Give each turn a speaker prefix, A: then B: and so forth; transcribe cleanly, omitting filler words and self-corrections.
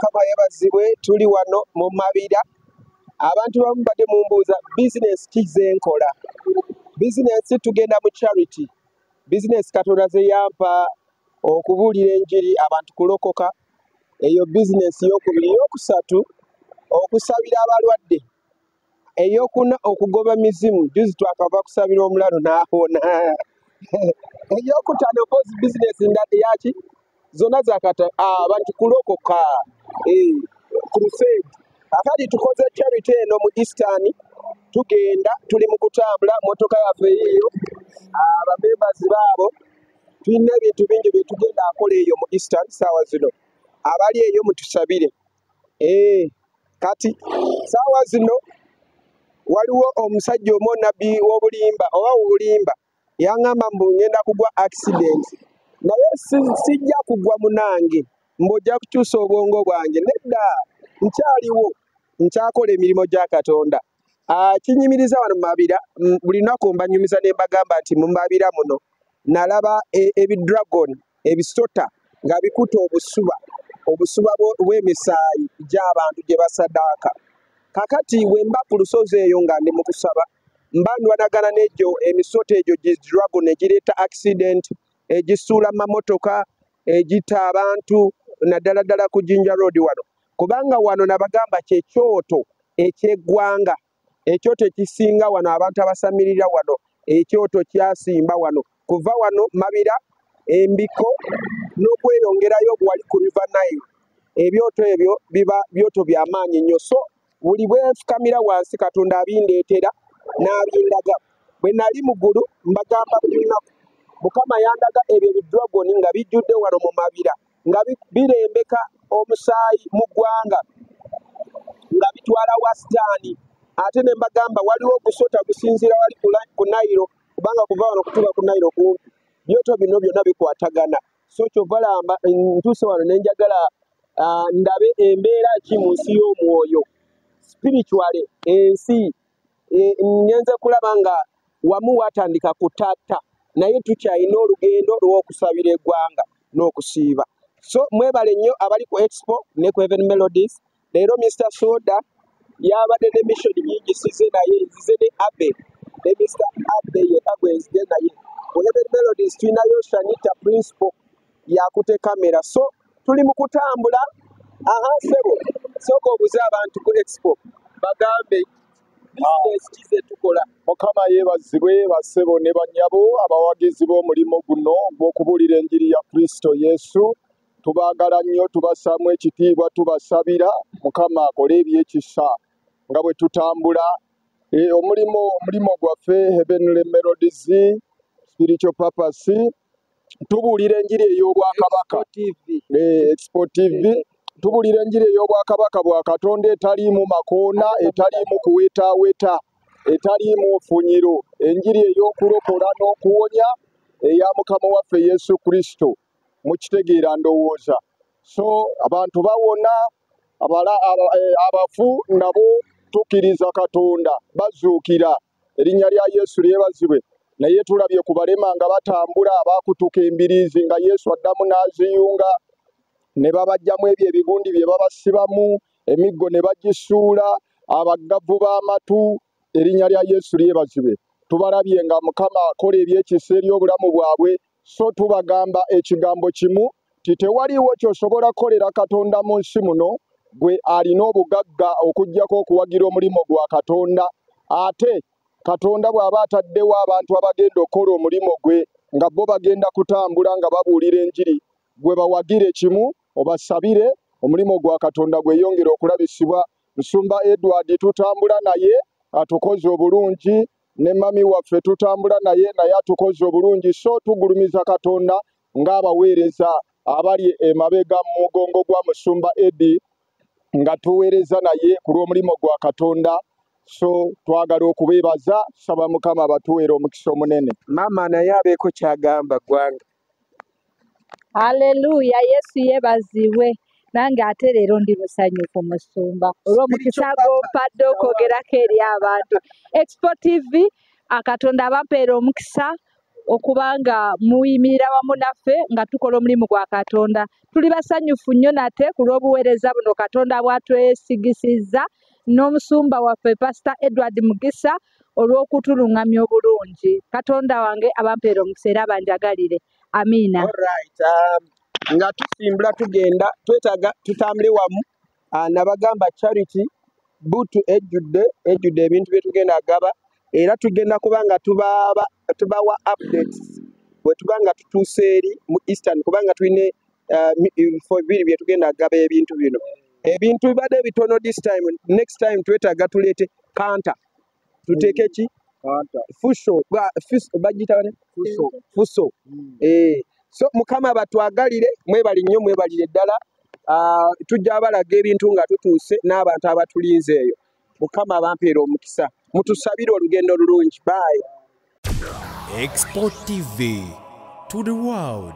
A: Mukama yebazibwe tuli wano mu Mabira. Abantu bamu badde mumbuuza business kizenkola. Business tugenda mu charity. Business Katonda ze yampa okubuulira enjiri abantu kulokoka. Eyo business ey'okubiri. Eyokusatu okusabira abalwadde. Eyokuna okugoba mizimu. Juzi twakava kusabira omulalo n'awona. Eyokutaano kozi business ndadde yaki zonna zakata abantu kulokoka. Crusade. Akati tukoze charity eno mu Eastern tugenda tuli mu kutambula motoka yaffe eyo abamembazi baabo tulina ebintu bingi bye tugenda akola eyo mu Eastern saawa zino abali eyo mutusabire. Kati saawa zino waliwo omusajja omu nabbi w'obulimba oba obulimba yaŋŋamba mbu ngenda kugwa accident naye sijja kugwa munange mbojja kukyusa obwongo bwange nedda nkyaliwo nkyakola emirimu gya Katonda. Kinyimiriza wano mu Mabira buli lunaku mbanyumiza ne mbagamba nti mu Mabira muno nalaba ebidragon ebisota nga bikuta obusuba bw'emisaayi gy'abantu gye basadaaka. Kakati we mba ku lusozi eyo nga ndi mu kusaba mba ndwanagana n'egyo emisota egyo dragon egireeta accident egisuula mamotoka egitta abantu naddala ddala ku Jinja Road wano kubanga wano nabagamba kyekyoto eky'eggwanga ekyoto ekisinga wano abantu abasamirira wano ekyoto kyasimba wano kuva wano Mabira embiko n'okweyongerayo wali ku River Nile. Ebyoto ebyo biba byoto by'amaanyi nnyo so buli bwenfukamira wansi Katonda abindeetera n'abindaga. Bwe nali mu ggulu mbagamba buli lunaku Mukama yandaga ebyo ebidragon nga bijjudde wano mu Mabira nga birembeka omusaayi mu ggwanga nga bitwala wasitaani ate ne mbagamba waliwo ogusota gusinziira wali ku Nairo kubanga kuva wano kutuuka ku Nairo kumpi byoto bino byonna bikwatagana. So kyova lamba ntuuse wano ne njagala ndabe embeera ki mu nsi y'omwoyo spiritually ensi ngenze kulaba nga wamu watandika kutatta naye tukyalina olugendo lw'okusabira eggwanga n'okusiiba. So mwebale nnyo abali ku Expo ne ku Heaven Melodies. Leero Mr. Soda yabadde ne mission nyingi size naye nzize ne Abe ne Mr. Abe yekka gwe nzije naye. Ku Heaven Melodies tulinayo Shanita Principal yakute kamera. So tuli mu kutambula sebo sooka obuze abantu ku Expo bagambe business kize tukola.
B: Mukama yeebazibwe bassebo ne bannyabo abawagizi b'omulimu guno gw'okubuulira enjiri ya Kristo Yesu. Tubaagala nnyo tubasaamu ekitiibwa tubasabira Mukama akole ebyekisa nga bwe tutambula omulimo gwaffe Heavenly Melodies Spiritual Purpose tubuulira enjiri ey'obwakabaka Expo TV tubuulira enjiri ey'obwakabaka bwa Katonda etaliimu makoona etaliimu kuwetaaweta etaliimu ofunyiro enjiri ey'okulokola n'okuwonya eya Mukama waffe Yesu Kristo mukitegeera ndowooza. So abantu bawona abafu nabo tukkiriza Katonda bazuukira erinnya lya Yesu lyebazibwe. Naye tulabye ku balema nga batambula abaakutuka embiriizi nga Yesu addamu n'aziyunga ne babajjamu ebyo ebigundi bye babasibamu emiggo ne bagisuula abaggavu b'amatu erinnya lya Yesu lyebazibwe. Tubalabye nga Mukama akola ebyekisa eri obulamu bwabwe. So tubagamba ekigambo kimu ti tewaliwo ky'osobola kukolera Katonda mu nsi muno gwe alina obugagga okuggyako okuwagira omulimu gwa Katonda. Ate Katonda bw'aba ataddewo abantu abagenda okukola omulimu gwe nga bo bagenda kutambula nga babuulira enjiri gwe bawagire kimu obasabire omulimu gwa Katonda gweyongera okulabisibwa. Nsumba Edward tutambula naye atukoze obulungi ne mami waffe tutambula naye atukoze obulungi. So tugulumiza Katonda ng'abaweereza abali emabega mu mugongo gwa Musumba Edi nga tuweereza naye ku lw'omulimu gwa Katonda. So twagala okubeebaza saba Mukama abatuweera omukisa omunene.
A: Maama naye abeeko kyagamba ggwanga.
C: Haleluya, Yesu yeebazibwe. Nange ate leero ndi musanyufu Musumba olw'omukisa gw'ompadde okwogerako eri abantu. Expo TV Katonda abampeera omukisa okubanga muyimirira wamu naffe nga tukola omulimu gwa Katonda. Tuli basanyufu nnyo nate ku lw'obuweereza buno Katonda bw'atwesigisiza n'omusumba waffe Pastor Edward Mugisa olw'okutulungamya obulungi. Katonda wange abampeera omukisa era banjagalire. Amiina.
A: Alright, nga tusimbula tugenda twetaaga tutambule wamu nabagamba charity butu ejjudde ebintu bye tugenda agaba era tugenda kubanga tubawa updates bwe tubanga tutuuse eri mu Eastern kubanga tulina for bibiri bye tugenda agaba ebintu bino. Ebintu bibadde bitono this time, next time twetaaga tuleete kanta tuteeke ki fuso bagita wane fuso. So mukama batwagalire, mwebali nnyo, mwebalire ddala. Tujja balaga ebintu nga tutuuse n'abantu abatulinze eyo. Mukama abampeera omukisa, mutusabire olugendo olulungi. Bye.
D: Export TV to the world.